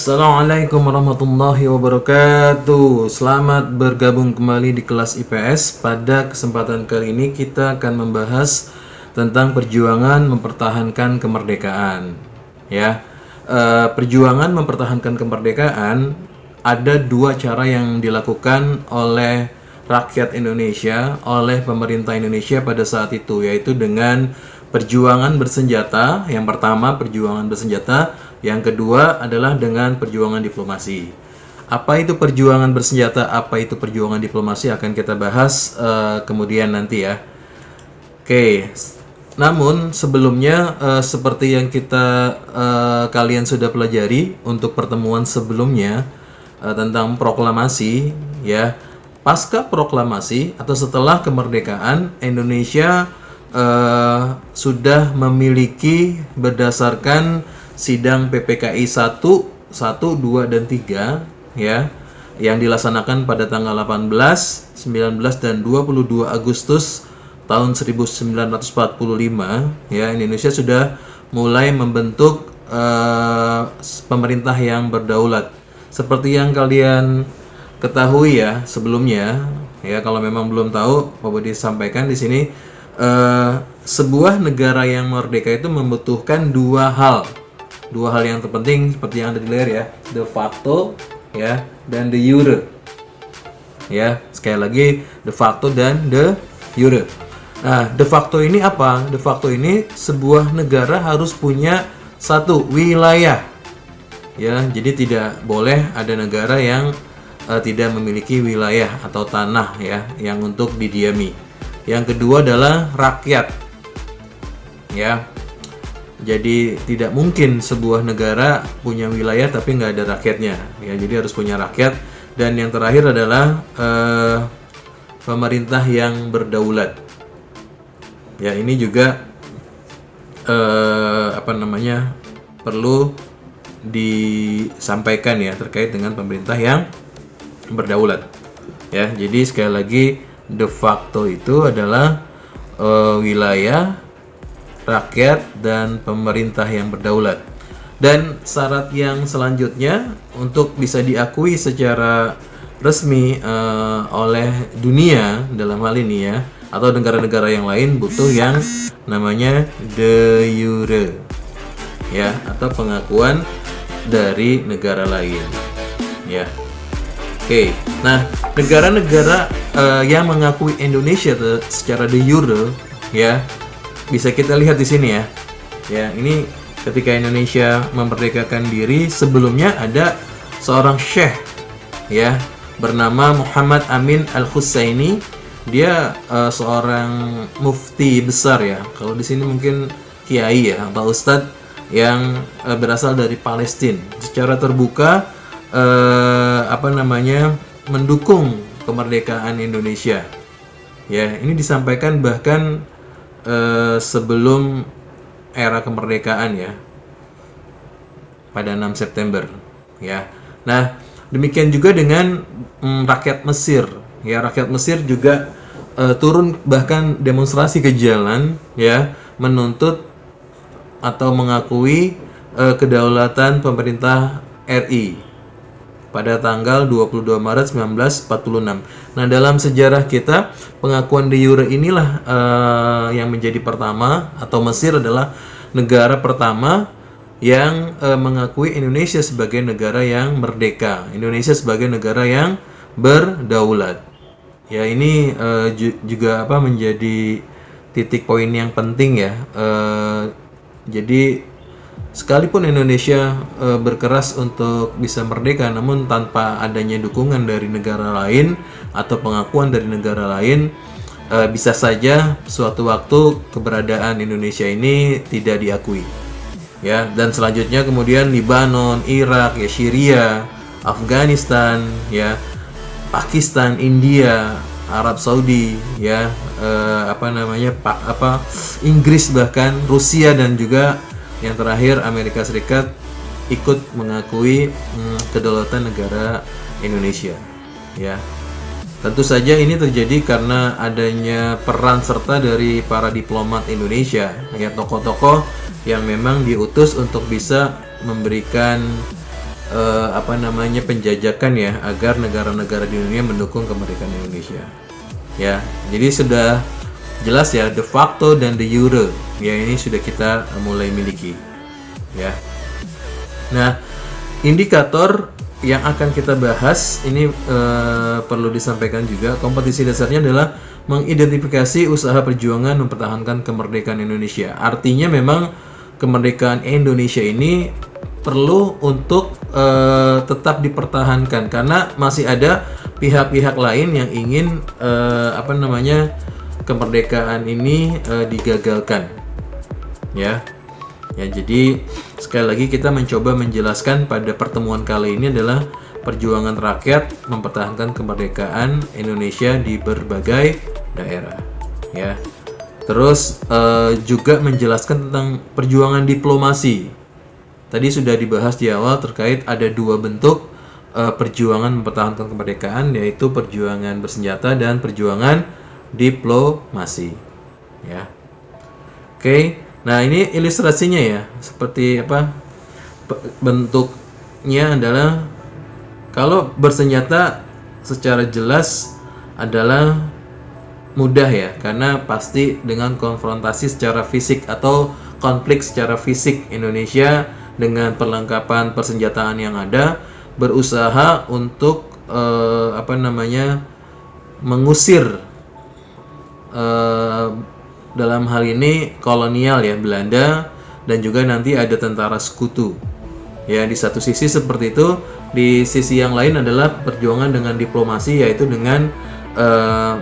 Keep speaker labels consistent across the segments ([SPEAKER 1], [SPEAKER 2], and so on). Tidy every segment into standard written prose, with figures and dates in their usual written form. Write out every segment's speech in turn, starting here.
[SPEAKER 1] Assalamualaikum warahmatullahi wabarakatuh. Selamat bergabung kembali di kelas IPS. Pada kesempatan kali ini kita akan membahas tentang perjuangan mempertahankan kemerdekaan. Ya, perjuangan mempertahankan kemerdekaan ada dua cara yang dilakukan oleh rakyat Indonesia, oleh pemerintah Indonesia pada saat itu, yaitu dengan perjuangan bersenjata. Yang pertama perjuangan bersenjata, yang kedua adalah dengan perjuangan diplomasi. Apa itu perjuangan bersenjata, apa itu perjuangan diplomasi akan kita bahas kemudian nanti ya. Oke, namun sebelumnya seperti yang kita kalian sudah pelajari untuk pertemuan sebelumnya tentang proklamasi ya. Pasca proklamasi atau setelah kemerdekaan, Indonesia sudah memiliki berdasarkan sidang PPKI 1, 2, dan 3 ya, yang dilaksanakan pada tanggal 18, 19, dan 22 Agustus tahun 1945 ya. Indonesia sudah mulai membentuk pemerintah yang berdaulat. Seperti yang kalian ketahui ya sebelumnya ya, kalau memang belum tahu, Pak Budi sampaikan di sini. Sebuah negara yang merdeka itu membutuhkan dua hal yang terpenting seperti yang ada di layar ya, de facto ya dan de jure ya. Sekali lagi, de facto dan de jure. Nah, de facto ini apa? De facto ini sebuah negara harus punya satu wilayah ya, jadi tidak boleh ada negara yang tidak memiliki wilayah atau tanah ya yang untuk didiami. Yang kedua adalah rakyat ya. Jadi tidak mungkin sebuah negara punya wilayah tapi nggak ada rakyatnya ya, jadi harus punya rakyat. Dan yang terakhir adalah pemerintah yang berdaulat ya. Ini juga perlu disampaikan ya terkait dengan pemerintah yang berdaulat ya. Jadi sekali lagi, de facto itu adalah wilayah, rakyat, dan pemerintah yang berdaulat. Dan syarat yang selanjutnya untuk bisa diakui secara resmi oleh dunia dalam hal ini ya, atau negara-negara yang lain, butuh yang namanya de jure ya, atau pengakuan dari negara lain ya. Oke, nah negara-negara yang mengakui Indonesia secara de jure ya, bisa kita lihat di sini ya. Ya, ini ketika Indonesia memerdekakan diri, sebelumnya ada seorang syekh ya bernama Muhammad Amin Al-Husaini. Dia seorang mufti besar ya. Kalau di sini mungkin kiai ya atau ustadz yang berasal dari Palestina. Secara terbuka mendukung kemerdekaan Indonesia ya. Ini disampaikan bahkan sebelum era kemerdekaan ya, pada 6 September ya. Nah, demikian juga dengan rakyat Mesir ya. Rakyat Mesir juga turun bahkan demonstrasi ke jalan ya, menuntut atau mengakui kedaulatan pemerintah RI pada tanggal 22 Maret 1946. Nah, dalam sejarah kita, pengakuan de jure inilah yang menjadi pertama, atau Mesir adalah negara pertama yang mengakui Indonesia sebagai negara yang merdeka, Indonesia sebagai negara yang berdaulat. Ya, ini juga menjadi titik poin yang penting ya. Jadi sekalipun Indonesia berkeras untuk bisa merdeka, namun tanpa adanya dukungan dari negara lain atau pengakuan dari negara lain, bisa saja suatu waktu keberadaan Indonesia ini tidak diakui ya. Dan selanjutnya kemudian Libanon, Irak, ya, Syria, Afghanistan ya, Pakistan, India, Arab Saudi ya, Inggris, bahkan Rusia, dan juga yang terakhir Amerika Serikat ikut mengakui kedaulatan negara Indonesia ya. Tentu saja ini terjadi karena adanya peran serta dari para diplomat Indonesia ya, tokoh-tokoh yang memang diutus untuk bisa memberikan penjajakan ya, agar negara-negara di dunia mendukung kemerdekaan Indonesia. Ya, jadi sudah jelas ya, de facto dan de jure ya, ini sudah kita mulai miliki ya. Nah, indikator yang akan kita bahas ini perlu disampaikan juga, kompetisi dasarnya adalah mengidentifikasi usaha perjuangan mempertahankan kemerdekaan Indonesia. Artinya memang kemerdekaan Indonesia ini perlu untuk tetap dipertahankan, karena masih ada pihak-pihak lain yang ingin kemerdekaan ini digagalkan ya. Ya, jadi sekali lagi kita mencoba menjelaskan pada pertemuan kali ini adalah perjuangan rakyat mempertahankan kemerdekaan Indonesia di berbagai daerah ya. Terus juga menjelaskan tentang perjuangan diplomasi. Tadi sudah dibahas di awal terkait ada dua bentuk perjuangan mempertahankan kemerdekaan, yaitu perjuangan bersenjata dan perjuangan diplomasi ya. Oke. Nah, ini ilustrasinya ya, seperti apa bentuknya adalah, kalau bersenjata secara jelas adalah mudah ya, karena pasti dengan konfrontasi secara fisik atau konflik secara fisik. Indonesia dengan perlengkapan persenjataan yang ada berusaha untuk mengusir dalam hal ini kolonial ya, Belanda, dan juga nanti ada tentara sekutu ya. Di satu sisi seperti itu, di sisi yang lain adalah perjuangan dengan diplomasi, yaitu dengan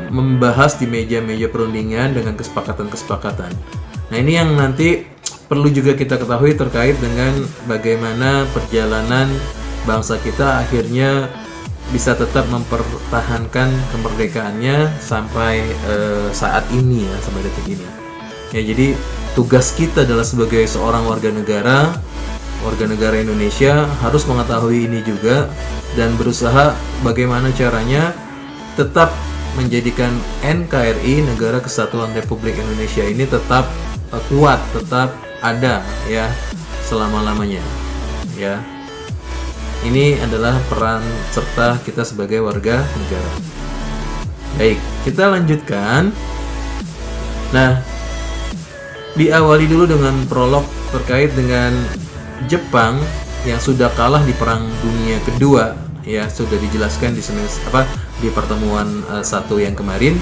[SPEAKER 1] membahas di meja-meja perundingan dengan kesepakatan-kesepakatan. Nah, ini yang nanti perlu juga kita ketahui terkait dengan bagaimana perjalanan bangsa kita akhirnya bisa tetap mempertahankan kemerdekaannya sampai saat ini ya, sampai detik ini. Ya, jadi tugas kita adalah sebagai seorang warga negara Indonesia harus mengetahui ini juga dan berusaha bagaimana caranya tetap menjadikan NKRI, Negara Kesatuan Republik Indonesia ini tetap kuat, tetap ada ya selama-lamanya ya. Ini adalah peran serta kita sebagai warga negara. Baik, kita lanjutkan. Nah, diawali dulu dengan prolog terkait dengan Jepang yang sudah kalah di Perang Dunia Kedua ya, sudah dijelaskan di pertemuan 1 yang kemarin.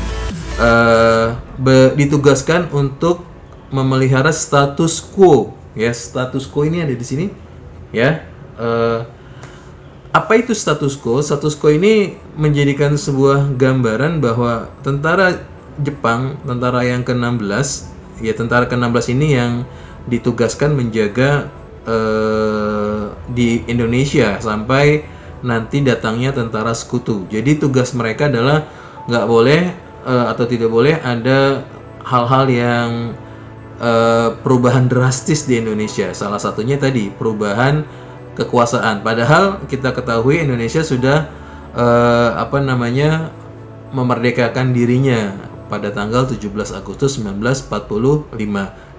[SPEAKER 1] Ditugaskan untuk memelihara status quo ya. Status quo ini ada di sini ya. Apa itu status quo? Status quo ini menjadikan sebuah gambaran bahwa tentara Jepang, tentara yang ke-16 ya, tentara ke-16 ini yang ditugaskan menjaga di Indonesia sampai nanti datangnya tentara sekutu. Jadi tugas mereka adalah nggak boleh atau tidak boleh ada hal-hal yang perubahan drastis di Indonesia. Salah satunya tadi perubahan kekuasaan. Padahal kita ketahui Indonesia sudah memerdekakan dirinya pada tanggal 17 Agustus 1945.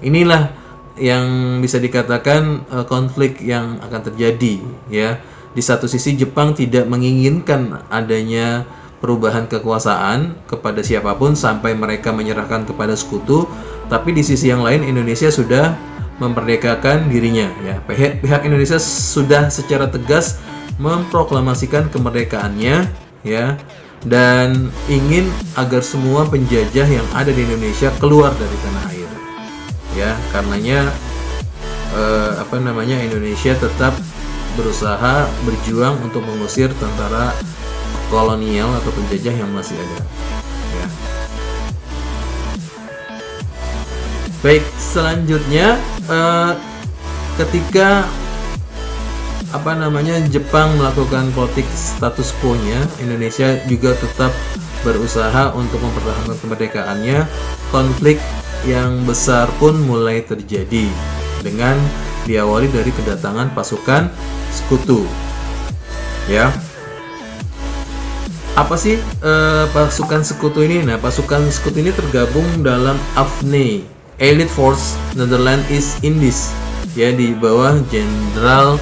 [SPEAKER 1] Inilah yang bisa dikatakan konflik yang akan terjadi ya. Di satu sisi Jepang tidak menginginkan adanya perubahan kekuasaan kepada siapapun sampai mereka menyerahkan kepada sekutu, tapi di sisi yang lain Indonesia sudah memerdekakan dirinya ya. Pihak Indonesia sudah secara tegas memproklamasikan kemerdekaannya ya, dan ingin agar semua penjajah yang ada di Indonesia keluar dari tanah air ya. Karenanya Indonesia tetap berusaha berjuang untuk mengusir tentara kolonial atau penjajah yang masih ada ya. Baik, selanjutnya ketika Jepang melakukan politik status quo-nya, Indonesia juga tetap berusaha untuk mempertahankan kemerdekaannya. Konflik yang besar pun mulai terjadi dengan diawali dari kedatangan pasukan sekutu ya. Apa sih pasukan sekutu ini? Nah, pasukan sekutu ini tergabung dalam AFNI, Elite Force Netherlands East Indies ya, di bawah Jenderal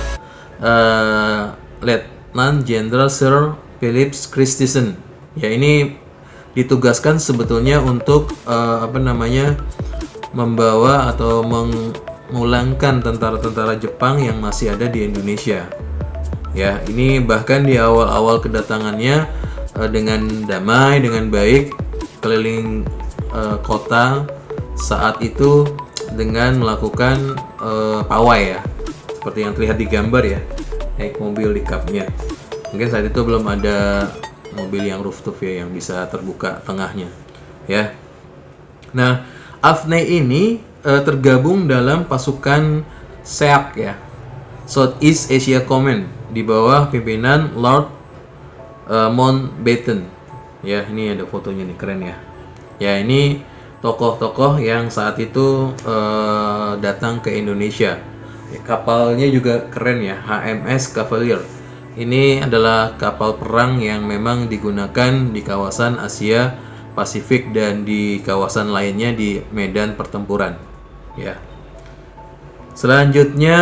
[SPEAKER 1] Letnan Jenderal Sir Philip Christison. Ya, ini ditugaskan sebetulnya untuk membawa atau mengulangkan tentara-tentara Jepang yang masih ada di Indonesia. Ya, ini bahkan di awal-awal kedatangannya dengan damai, dengan baik, keliling kota saat itu dengan melakukan pawai ya, seperti yang terlihat di gambar ya, naik mobil pick-up-nya. Mungkin saat itu belum ada mobil yang rooftop ya, yang bisa terbuka tengahnya ya. Nah, AFNE ini tergabung dalam pasukan SEAC ya, Southeast Asia Command, di bawah pimpinan Lord Mountbatten. Ya, ini ada fotonya nih, keren ya. Ya, ini tokoh-tokoh yang saat itu datang ke Indonesia. Ya, kapalnya juga keren ya, HMS Cavalier. Ini adalah kapal perang yang memang digunakan di kawasan Asia Pasifik dan di kawasan lainnya di medan pertempuran. Ya. Selanjutnya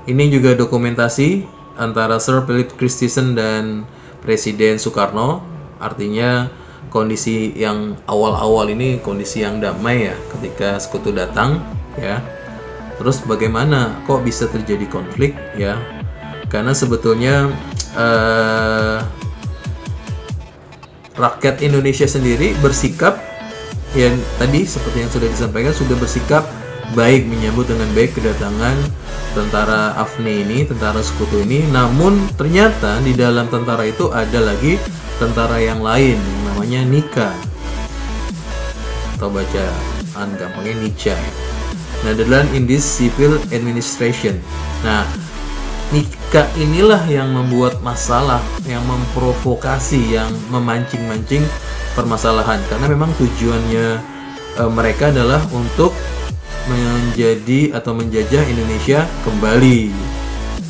[SPEAKER 1] ini juga dokumentasi antara Sir Philip Christison dan Presiden Soekarno. Artinya kondisi yang awal-awal ini kondisi yang damai ya ketika sekutu datang ya. Terus bagaimana kok bisa terjadi konflik ya? Karena sebetulnya rakyat Indonesia sendiri bersikap ya, tadi seperti yang sudah disampaikan, sudah bersikap baik, menyambut dengan baik kedatangan tentara AFNE ini, tentara sekutu ini. Namun ternyata di dalam tentara itu ada lagi tentara yang lain yang namanya NICA, atau bacaan gampangnya NICA ya, Netherlands Indies Civil Administration. Nah, NICA inilah yang membuat masalah, yang memprovokasi, yang memancing-mancing permasalahan, karena memang tujuannya mereka adalah untuk menjadi atau menjajah Indonesia kembali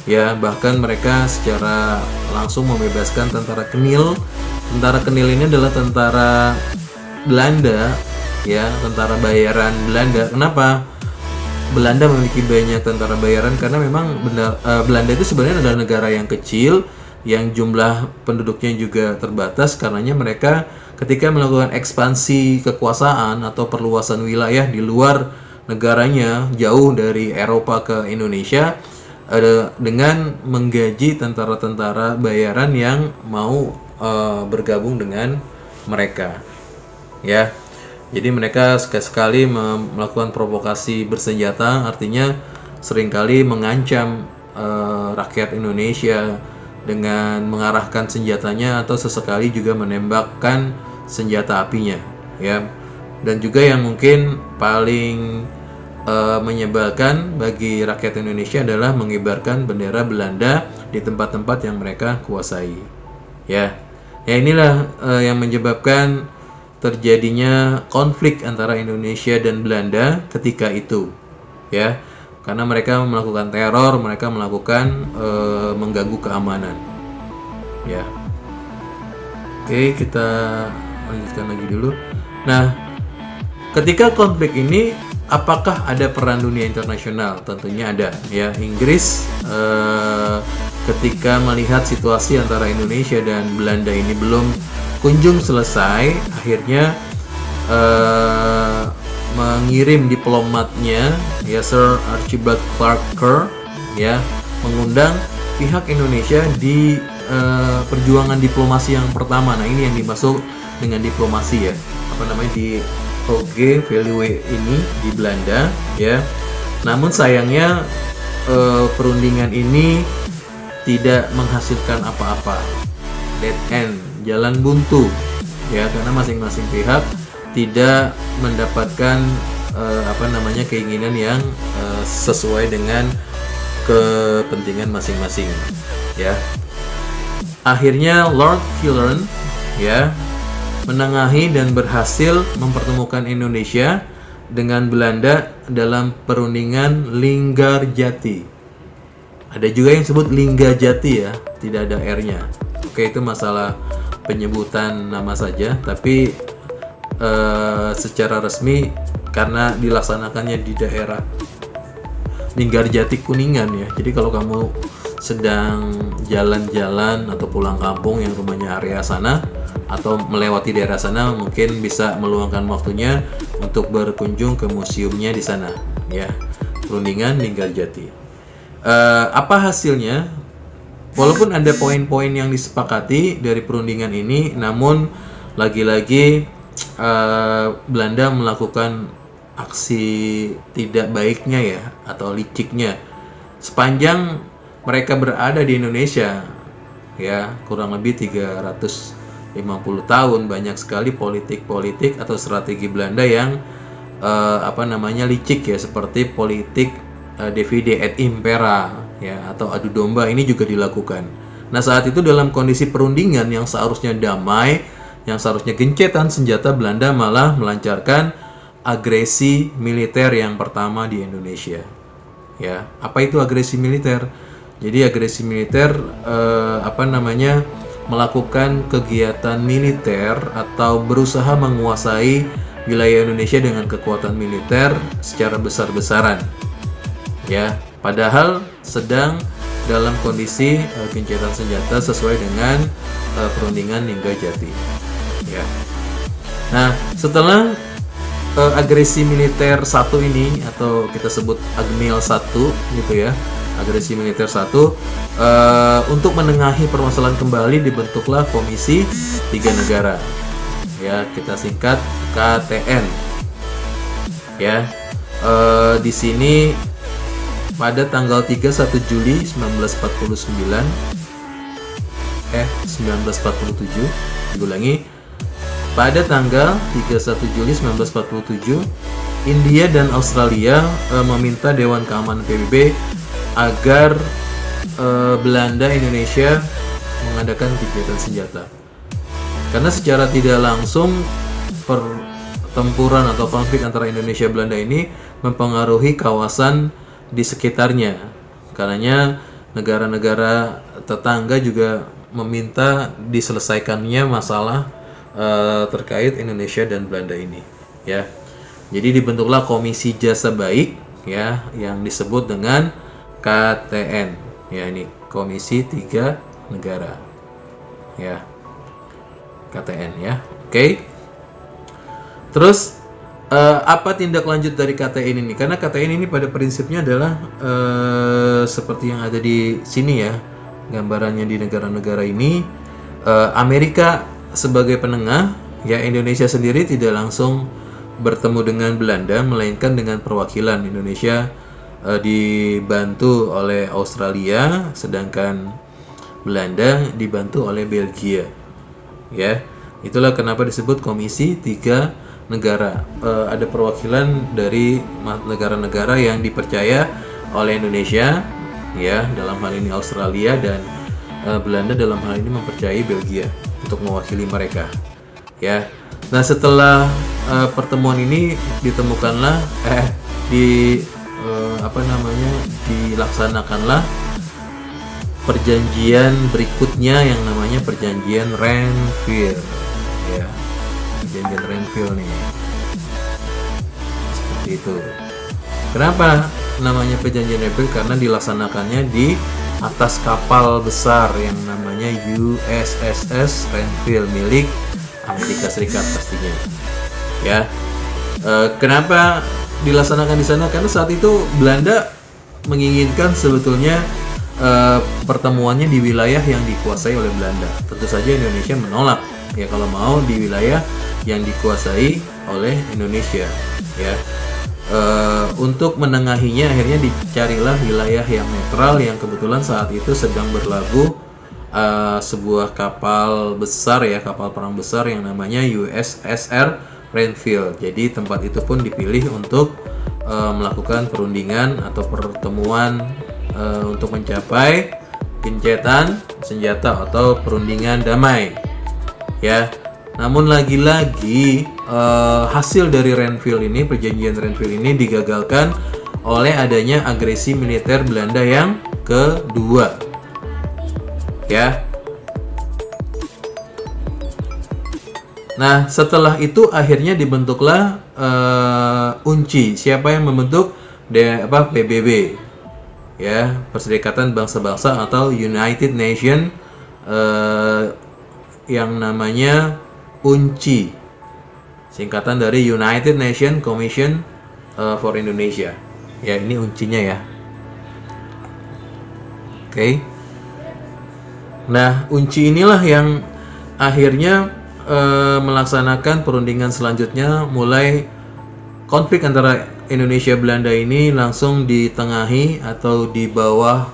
[SPEAKER 1] ya. Bahkan mereka secara langsung membebaskan tentara Kenil. Tentara Kenil ini adalah tentara Belanda ya, tentara bayaran Belanda. Kenapa Belanda memiliki banyak tentara bayaran? Karena memang Belanda itu sebenarnya adalah negara yang kecil, yang jumlah penduduknya juga terbatas. Karenanya mereka ketika melakukan ekspansi kekuasaan atau perluasan wilayah di luar negaranya, jauh dari Eropa ke Indonesia, dengan menggaji tentara-tentara bayaran yang mau bergabung dengan mereka ya. Jadi mereka sekali-sekali melakukan provokasi bersenjata, artinya seringkali mengancam rakyat Indonesia dengan mengarahkan senjatanya atau sesekali juga menembakkan senjata apinya ya. Dan juga yang mungkin paling menyebalkan bagi rakyat Indonesia adalah mengibarkan bendera Belanda di tempat-tempat yang mereka kuasai ya. Ya, inilah yang menyebabkan terjadinya konflik antara Indonesia dan Belanda ketika itu ya, karena mereka melakukan teror, mereka melakukan mengganggu keamanan ya. Oke, kita lanjutkan lagi dulu. Nah, ketika konflik ini, apakah ada peran dunia internasional? Tentunya ada ya. Inggris ketika melihat situasi antara Indonesia dan Belanda ini belum kunjung selesai, akhirnya mengirim diplomatnya ya, Sir Archibald Clark Kerr ya, mengundang pihak Indonesia di perjuangan diplomasi yang pertama. Nah, ini yang dimaksud dengan diplomasi ya, di Hoge Veluwe ini di Belanda ya. Namun sayangnya perundingan ini tidak menghasilkan apa-apa, dead end, jalan buntu ya, karena masing-masing pihak tidak mendapatkan keinginan yang sesuai dengan kepentingan masing-masing ya. Akhirnya Lord Kilburn ya menengahi dan berhasil mempertemukan Indonesia dengan Belanda dalam perundingan Linggarjati. Ada juga yang disebut Linggajati ya, tidak ada R-nya. Oke, itu masalah penyebutan nama saja, tapi secara resmi karena dilaksanakannya di daerah Linggarjati Kuningan ya. Jadi kalau kamu sedang jalan-jalan atau pulang kampung yang rumahnya area sana atau melewati daerah sana, mungkin bisa meluangkan waktunya untuk berkunjung ke museumnya di sana, ya. Perundingan Linggarjati. Apa hasilnya? Walaupun ada poin-poin yang disepakati dari perundingan ini, namun lagi-lagi Belanda melakukan aksi tidak baiknya ya, atau liciknya sepanjang mereka berada di Indonesia, ya, kurang lebih 350 tahun. Banyak sekali politik-politik atau strategi Belanda yang licik ya, seperti politik divide et impera ya, atau adu domba ini juga dilakukan. Nah, saat itu dalam kondisi perundingan yang seharusnya damai, yang seharusnya gencetan senjata, Belanda malah melancarkan agresi militer yang pertama di Indonesia. Ya, apa itu agresi militer? Jadi agresi militer melakukan kegiatan militer atau berusaha menguasai wilayah Indonesia dengan kekuatan militer secara besar-besaran. Ya, padahal sedang dalam kondisi gencatan senjata sesuai dengan perundingan Linggarjati. Ya. Nah, setelah agresi militer 1 ini, atau kita sebut Agmil 1 gitu ya, agresi militer 1, untuk menengahi permasalahan kembali dibentuklah Komisi 3 Negara. Ya, kita singkat KTN. Ya. Di sini pada tanggal 31 Juli 1947, diulangi, pada tanggal 31 Juli 1947, India dan Australia meminta Dewan Keamanan PBB agar Belanda Indonesia mengadakan gencatan senjata. Karena secara tidak langsung pertempuran atau konflik antara Indonesia dan Belanda ini mempengaruhi kawasan di sekitarnya. Karenanya negara-negara tetangga juga meminta diselesaikannya masalah terkait Indonesia dan Belanda ini, ya. Jadi dibentuklah Komisi Jasa Baik, ya, yang disebut dengan KTN, ya, ini Komisi 3 Negara, ya, KTN, ya. Oke. Terus apa tindak lanjut dari KTN ini? Karena KTN ini pada prinsipnya adalah seperti yang ada di sini ya, gambarannya di negara-negara ini. Amerika sebagai penengah, ya, Indonesia sendiri tidak langsung bertemu dengan Belanda, melainkan dengan perwakilan. Indonesia dibantu oleh Australia, sedangkan Belanda dibantu oleh Belgia, ya. Itulah kenapa disebut Komisi 3 Negara. Ada perwakilan dari negara-negara yang dipercaya oleh Indonesia, ya, dalam hal ini Australia, dan Belanda dalam hal ini mempercayai Belgia untuk mewakili mereka, ya. Nah, setelah pertemuan ini ditemukanlah dilaksanakanlah perjanjian berikutnya yang namanya Perjanjian Renville, ya. Perjanjian Renville nih, seperti itu. Kenapa namanya Perjanjian Renville? Karena dilaksanakannya di atas kapal besar yang namanya USS Renville milik Amerika Serikat pastinya, ya. Kenapa dilaksanakan di sana? Karena saat itu Belanda menginginkan sebetulnya pertemuannya di wilayah yang dikuasai oleh Belanda. Tentu saja Indonesia menolak, ya, kalau mau di wilayah yang dikuasai oleh Indonesia, ya. Untuk menengahinya akhirnya dicarilah wilayah yang netral, yang kebetulan saat itu sedang berlabuh sebuah kapal besar, ya, kapal perang besar yang namanya USSR Renville. Jadi tempat itu pun dipilih untuk melakukan perundingan atau pertemuan untuk mencapai gencatan senjata atau perundingan damai, ya. Namun lagi-lagi hasil dari Renville ini, perjanjian Renville ini digagalkan oleh adanya agresi militer Belanda yang kedua, ya. Nah, setelah itu akhirnya dibentuklah UNCI. Siapa yang membentuk PBB? ya, Perserikatan Bangsa-Bangsa atau United Nation, yang namanya UNCI, singkatan dari United Nation Commission for Indonesia. Ya, ini UNCI-nya ya. Oke. Nah, UNCI inilah yang akhirnya melaksanakan perundingan selanjutnya, mulai konflik antara Indonesia Belanda ini langsung ditengahi atau di bawah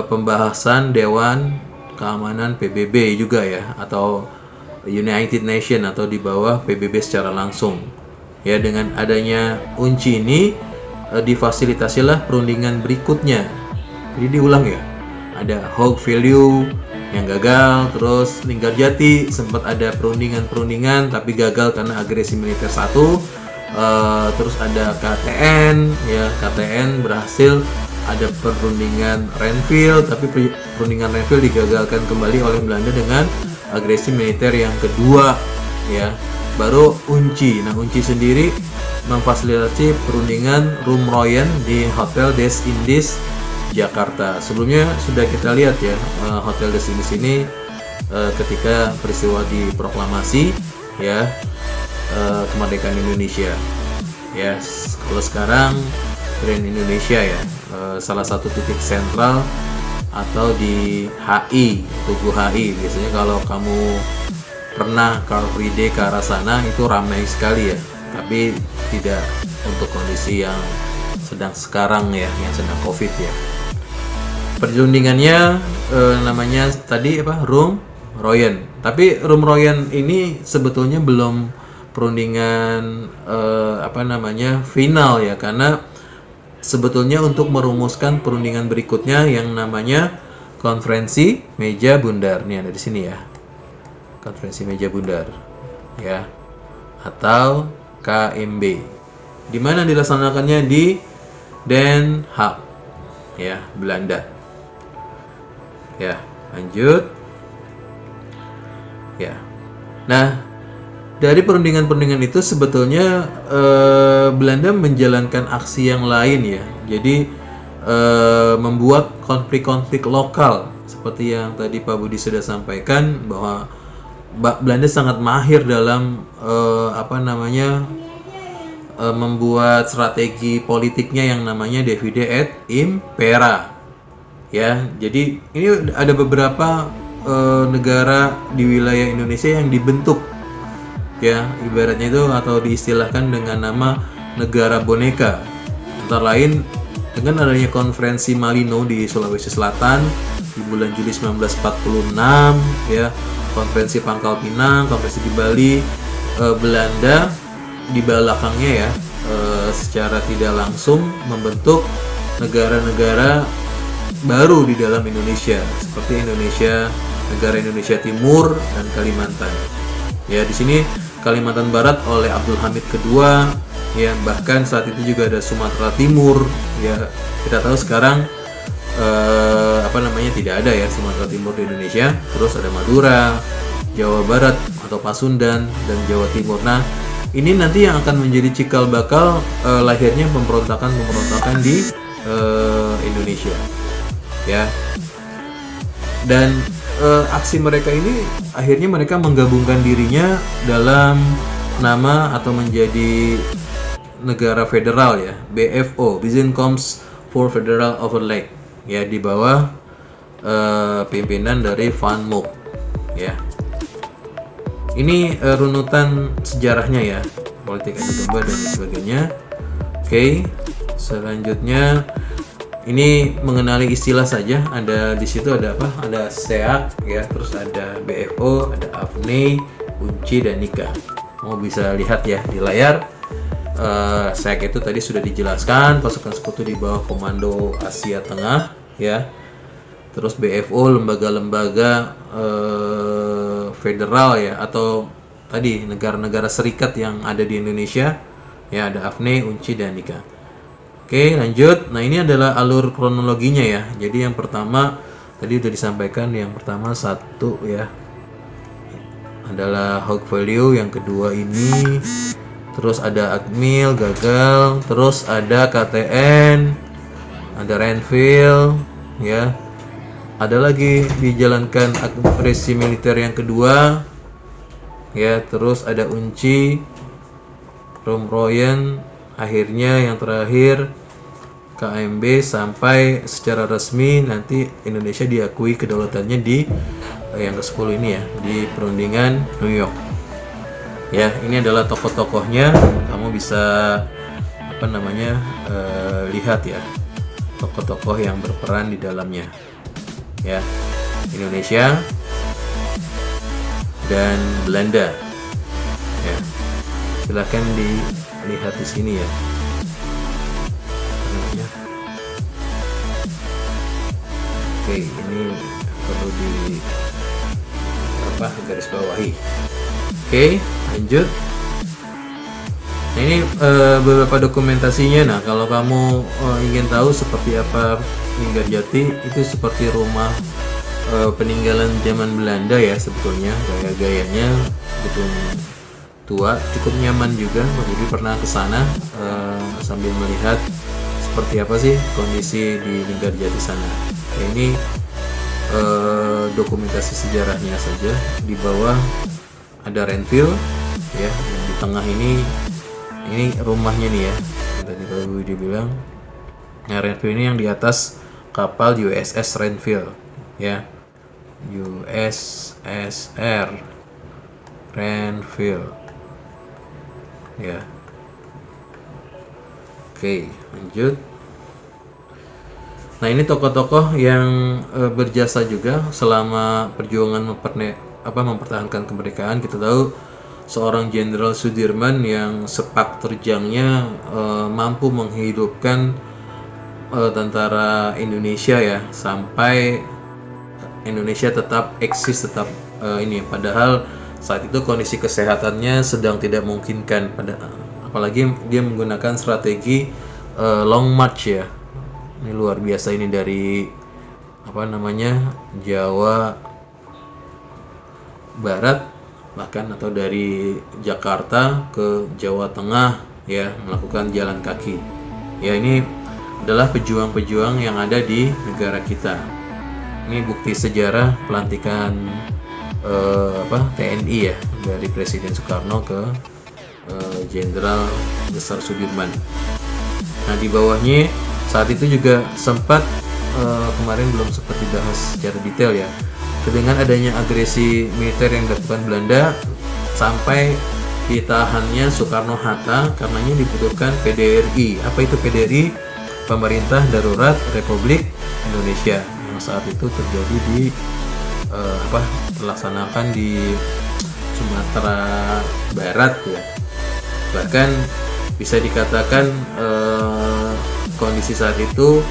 [SPEAKER 1] pembahasan Dewan Keamanan PBB juga ya, atau United Nation, atau di bawah PBB secara langsung. Ya, dengan adanya UNCI ini difasilitasilah perundingan berikutnya. Jadi diulang ya. Ada Hague Value yang gagal, terus Linggarjati sempat ada perundingan tapi gagal karena agresi militer satu. Terus ada KTN, ya, KTN berhasil, ada perundingan Renville, tapi perundingan Renville digagalkan kembali oleh Belanda dengan agresi militer yang kedua, ya. Baru UNCI. Nah, UNCI sendiri memfasilitasi perundingan Roem-Royen di Hotel des Indes Jakarta. Sebelumnya sudah kita lihat ya, Hotel des Indes ini ketika peristiwa diproklamasi ya, kemerdekaan Indonesia. Ya, kalau sekarang Grand Indonesia ya, salah satu titik sentral atau di HI, Tugu HI. Biasanya kalau kamu pernah Car Free Day ke arah sana itu ramai sekali ya, tapi tidak untuk kondisi yang sedang sekarang ya, yang sedang COVID ya. Perundingannya namanya tadi apa? Roem-Royen. Tapi Roem-Royen ini sebetulnya belum perundingan final ya, karena sebetulnya untuk merumuskan perundingan berikutnya yang namanya Konferensi Meja Bundar. Ini ada di sini ya. Konferensi Meja Bundar ya, atau KMB. Di mana dilaksanakannya? Di Den Haag ya, Belanda. Ya, lanjut. Ya. Nah, dari perundingan-perundingan itu sebetulnya Belanda menjalankan aksi yang lain ya. Jadi membuat konflik-konflik lokal seperti yang tadi Pak Budi sudah sampaikan, bahwa Belanda sangat mahir dalam membuat strategi politiknya yang namanya divide et impera. Ya, jadi ini ada beberapa negara di wilayah Indonesia yang dibentuk ya, ibaratnya itu, atau diistilahkan dengan nama negara boneka. Antara lain dengan adanya konferensi Malino di Sulawesi Selatan di bulan Juli 1946 ya, konferensi Pangkal Pinang, konferensi di Bali, Belanda di belakangnya ya, secara tidak langsung membentuk negara-negara baru di dalam Indonesia, seperti negara Indonesia Timur dan Kalimantan. Ya, di sini Kalimantan Barat oleh Abdul Hamid kedua, ya, bahkan saat itu juga ada Sumatera Timur. Ya, kita tahu sekarang tidak ada ya Sumatera Timur di Indonesia. Terus ada Madura, Jawa Barat atau Pasundan, dan Jawa Timur. Nah, ini nanti yang akan menjadi cikal bakal lahirnya pemberontakan di Indonesia. Ya, dan aksi mereka ini akhirnya mereka menggabungkan dirinya dalam nama atau menjadi negara federal ya, BFO, Binnenkomst voor Federal Overleg ya, di bawah pimpinan dari Van Mook ya. Ini runutan sejarahnya ya, politik adu domba dan sebagainya. Oke, selanjutnya ini mengenali istilah saja. Ada di situ ada apa? Ada SEAC ya, terus ada BFO, ada AFNI, UNCI, dan NICA. Mau bisa lihat ya di layar. SEAC itu tadi sudah dijelaskan, pasukan sekutu di bawah Komando Asia Tengah ya. Terus BFO lembaga-lembaga federal ya, atau tadi negara-negara serikat yang ada di Indonesia ya, ada AFNI, UNCI, dan NICA. Oke, lanjut. Nah, ini adalah alur kronologinya ya. Jadi yang pertama tadi udah disampaikan, yang pertama satu ya adalah Hague Value, yang kedua ini, terus ada Akmil gagal, terus ada KTN ada Renville, ya. Ada lagi dijalankan agresi militer yang kedua, ya. Terus ada Unci, Romroyen, akhirnya yang terakhir KMB, sampai secara resmi nanti Indonesia diakui kedaulatannya di yang ke-10 ini ya, di perundingan New York. Ya, ini adalah tokoh-tokohnya. Kamu bisa lihat ya, tokoh-tokoh yang berperan di dalamnya. Ya, Indonesia dan Belanda. Ya, silahkan dilihat di sini ya. Oke, ini perlu di garis bawahi. Oke, lanjut. Nah, ini beberapa dokumentasinya. Nah, kalau kamu ingin tahu seperti apa Linggarjati, itu seperti rumah peninggalan zaman Belanda ya sebetulnya. Gaya-gayanya betul tua, cukup nyaman juga. Jadi pernah ke sana sambil melihat seperti apa sih kondisi di Linggarjati sana. Nah, ini dokumentasi sejarahnya saja. Di bawah ada Renville ya, yang di tengah ini rumahnya nih ya, yang tadi Pak Budi bilang. Nah, Renville ini yang di atas kapal USS Renville ya, USSR Renville ya. Oke, lanjut. Nah, ini tokoh-tokoh yang berjasa juga selama perjuangan mempertahankan kemerdekaan. Kita tahu seorang Jenderal Sudirman yang sepak terjangnya mampu menghidupkan tentara Indonesia ya, sampai Indonesia tetap eksis, tetap padahal saat itu kondisi kesehatannya sedang tidak memungkinkan, apalagi dia menggunakan strategi long march ya. Ini luar biasa, ini dari Jawa Barat bahkan, atau dari Jakarta ke Jawa Tengah ya, melakukan jalan kaki ya. Ini adalah pejuang-pejuang yang ada di negara kita. Ini bukti sejarah pelantikan TNI ya, dari Presiden Soekarno ke Jenderal Besar Sudirman. Nah, di bawahnya saat itu juga sempat kemarin belum sempat dibahas secara detail ya, dengan adanya agresi militer yang dilakukan Belanda sampai ditahannya Soekarno-Hatta, karenanya dibutuhkan PDRI. Apa itu PDRI? Pemerintah Darurat Republik Indonesia, yang saat itu terjadi di terlaksanakan di Sumatera Barat ya. Bahkan bisa dikatakan kondisi saat itu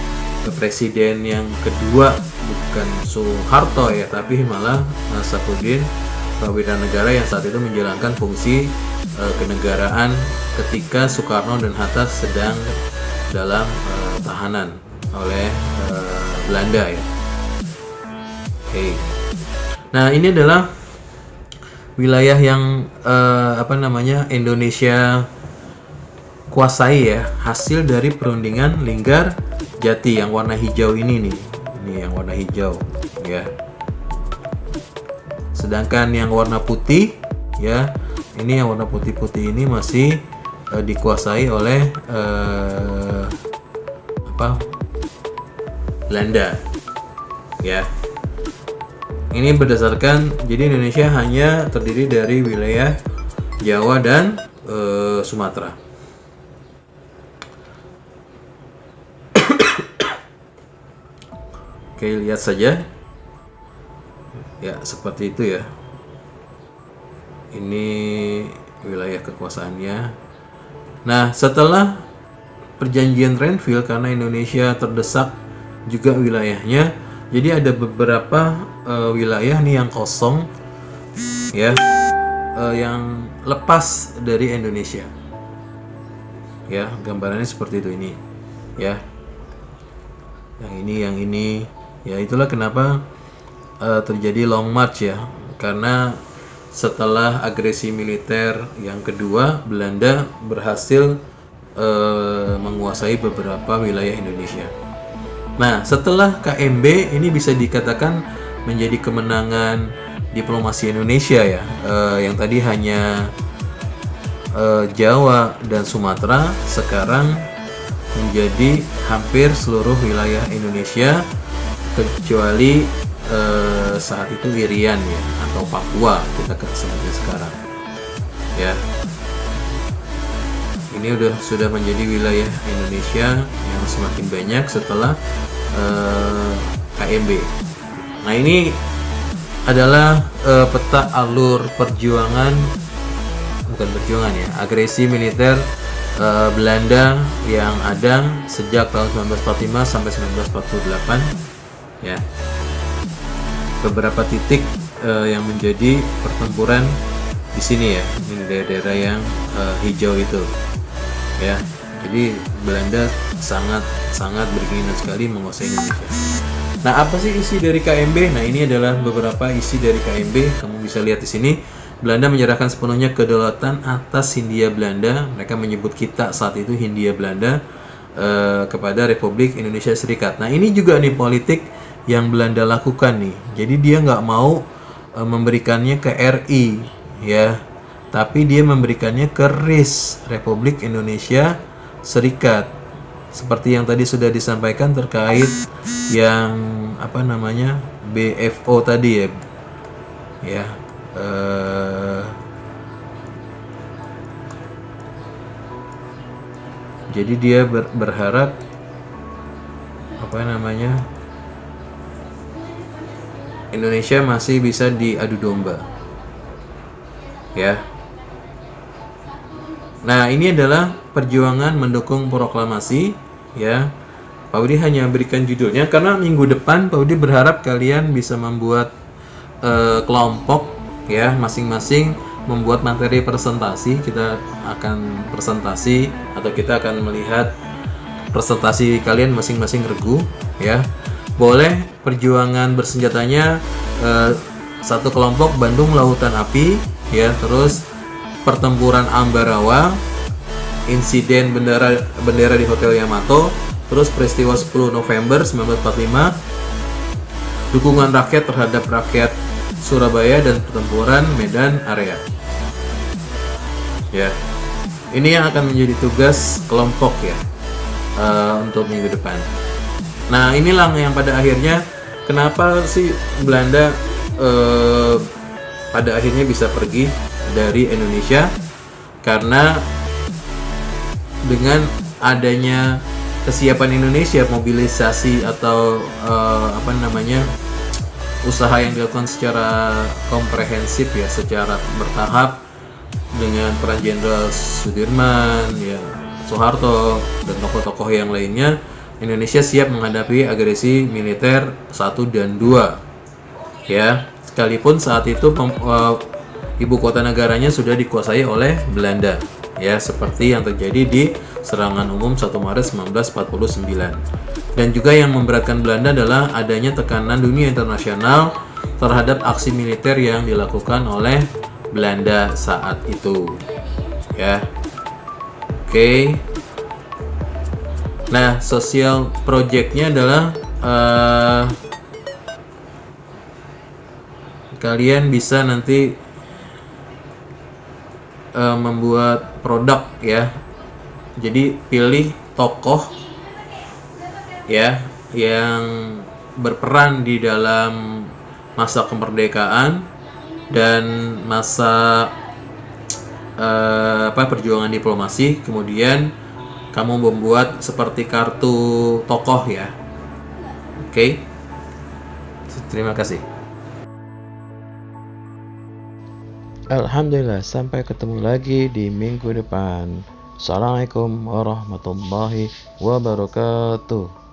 [SPEAKER 1] presiden yang kedua bukan Soeharto ya, tapi malah Safruddin Prawirana yang saat itu menjalankan fungsi kenegaraan ketika Soekarno dan Hatta sedang dalam tahanan oleh Belanda ya. Oke. Nah, ini adalah wilayah yang Indonesia kuasai ya, hasil dari perundingan Linggarjati yang warna hijau ini nih. Ini yang warna hijau ya. Sedangkan yang warna putih ya, ini yang warna putih-putih ini masih dikuasai oleh Belanda ya. Ini berdasarkan, jadi Indonesia hanya terdiri dari wilayah Jawa dan Sumatera. Oke, lihat saja ya, seperti itu ya. Ini wilayah kekuasaannya. Nah, setelah perjanjian Renville, karena Indonesia terdesak juga wilayahnya, jadi ada beberapa wilayah nih yang kosong ya, yang lepas dari Indonesia ya. Gambarannya seperti itu ini ya, yang ini ya. Itulah kenapa terjadi long march ya, karena setelah agresi militer yang kedua, Belanda berhasil menguasai beberapa wilayah Indonesia. Nah, setelah KMB ini bisa dikatakan menjadi kemenangan diplomasi Indonesia ya, yang tadi hanya Jawa dan Sumatera, sekarang menjadi hampir seluruh wilayah Indonesia kecuali saat itu Irian ya, atau Papua kita sebutnya sekarang ya. Ini sudah menjadi wilayah Indonesia yang semakin banyak setelah KMB. Nah, ini adalah peta alur agresi militer Belanda yang ada sejak tahun 1945 sampai 1948 ya. Beberapa titik yang menjadi pertempuran di sini ya, ini daerah-daerah yang hijau itu ya. Jadi Belanda sangat berkeinginan sekali menguasai Indonesia. Nah, apa sih isi dari KMB? Nah, ini adalah beberapa isi dari KMB. Kamu bisa lihat di sini. Belanda menyerahkan sepenuhnya kedaulatan atas Hindia Belanda. Mereka menyebut kita saat itu Hindia Belanda kepada Republik Indonesia Serikat. Nah, ini juga nih politik yang Belanda lakukan nih. Jadi dia nggak mau memberikannya ke RI ya, tapi dia memberikannya ke RIS, Republik Indonesia Serikat. Seperti yang tadi sudah disampaikan terkait yang BFO tadi ya. Jadi dia berharap Indonesia masih bisa diadu domba ya. Nah, ini adalah perjuangan mendukung proklamasi ya. Pak Budi hanya berikan judulnya karena minggu depan Pak Budi berharap kalian bisa membuat kelompok ya, masing-masing membuat materi presentasi. Kita akan presentasi atau kita akan melihat presentasi kalian masing-masing regu ya. Boleh perjuangan bersenjatanya satu kelompok Bandung Lautan Api ya, terus pertempuran Ambarawa, insiden bendera di Hotel Yamato, terus peristiwa 10 November 1945, dukungan rakyat terhadap rakyat Surabaya, dan pertempuran Medan Area ya. Ini yang akan menjadi tugas kelompok ya untuk minggu depan. Nah, inilah yang pada akhirnya kenapa sih Belanda pada akhirnya bisa pergi dari Indonesia, karena dengan adanya kesiapan Indonesia, mobilisasi atau usaha yang dilakukan secara komprehensif ya, secara bertahap dengan peran Jenderal Sudirman ya, Soeharto dan tokoh-tokoh yang lainnya, Indonesia siap menghadapi agresi militer 1 dan 2 ya. Sekalipun saat itu ibu kota negaranya sudah dikuasai oleh Belanda ya, seperti yang terjadi di serangan umum 1 Maret 1949. Dan juga yang memberatkan Belanda adalah adanya tekanan dunia internasional terhadap aksi militer yang dilakukan oleh Belanda saat itu ya. Oke. Nah, social projectnya adalah kalian bisa nanti membuat produk ya. Jadi pilih tokoh ya yang berperan di dalam masa kemerdekaan dan masa perjuangan diplomasi. Kemudian kamu membuat seperti kartu tokoh ya. Oke. Terima kasih.
[SPEAKER 2] Alhamdulillah, sampai ketemu lagi di minggu depan. Assalamualaikum warahmatullahi wabarakatuh.